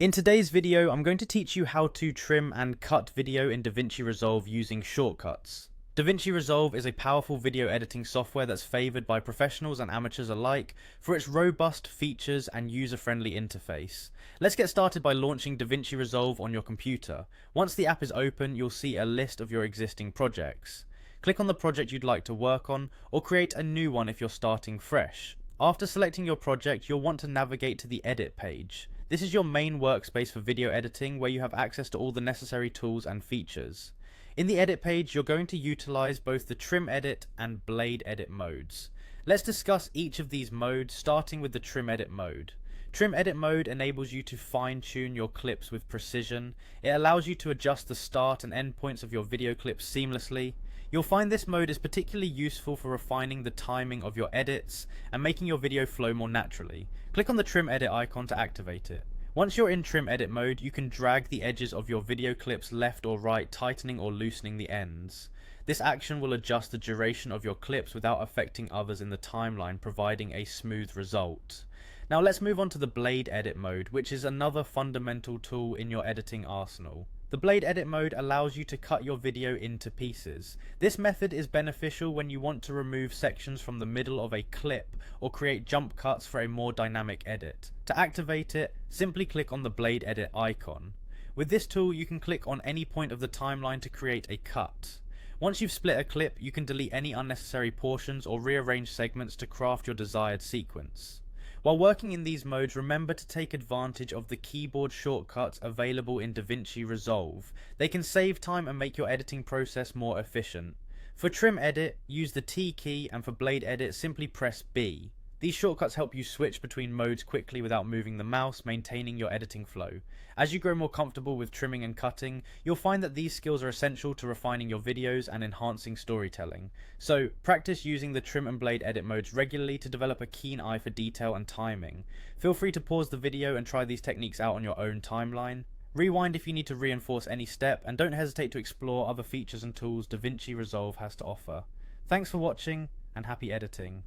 In today's video, I'm going to teach you how to trim and cut video in Davinci Resolve using shortcuts. Davinci Resolve is a powerful video editing software that's favored by professionals and amateurs alike for its robust features and user-friendly interface. Let's get started by launching Davinci Resolve on your computer. Once the app is open, you'll see a list of your existing projects. Click on the project you'd like to work on, or create a new one if you're starting fresh. After selecting your project, you'll want to navigate to the Edit page. This is your main workspace for video editing, where you have access to all the necessary tools and features. In the Edit page, you're going to utilize both the Trim Edit and Blade Edit modes. Let's discuss each of these modes, starting with the Trim Edit mode. Trim Edit mode enables you to fine-tune your clips with precision. It allows you to adjust the start and end points of your video clips seamlessly. You'll find this mode is particularly useful for refining the timing of your edits and making your video flow more naturally. Click on the Trim Edit icon to activate it. Once you're in Trim Edit mode, you can drag the edges of your video clips left or right, tightening or loosening the ends. This action will adjust the duration of your clips without affecting others in the timeline, providing a smooth result. Now let's move on to the Blade Edit mode, which is another fundamental tool in your editing arsenal. The Blade Edit mode allows you to cut your video into pieces. This method is beneficial when you want to remove sections from the middle of a clip or create jump cuts for a more dynamic edit. To activate it, simply click on the Blade Edit icon. With this tool, you can click on any point of the timeline to create a cut. Once you've split a clip, you can delete any unnecessary portions or rearrange segments to craft your desired sequence. While working in these modes, remember to take advantage of the keyboard shortcuts available in Davinci Resolve. They can save time and make your editing process more efficient. For Trim Edit, use the T key, and for Blade Edit, simply press B. These shortcuts help you switch between modes quickly without moving the mouse, maintaining your editing flow. As you grow more comfortable with trimming and cutting, you'll find that these skills are essential to refining your videos and enhancing storytelling. So, practice using the Trim and Blade Edit modes regularly to develop a keen eye for detail and timing. Feel free to pause the video and try these techniques out on your own timeline. Rewind if you need to reinforce any step, and don't hesitate to explore other features and tools Davinci Resolve has to offer. Thanks for watching, and happy editing.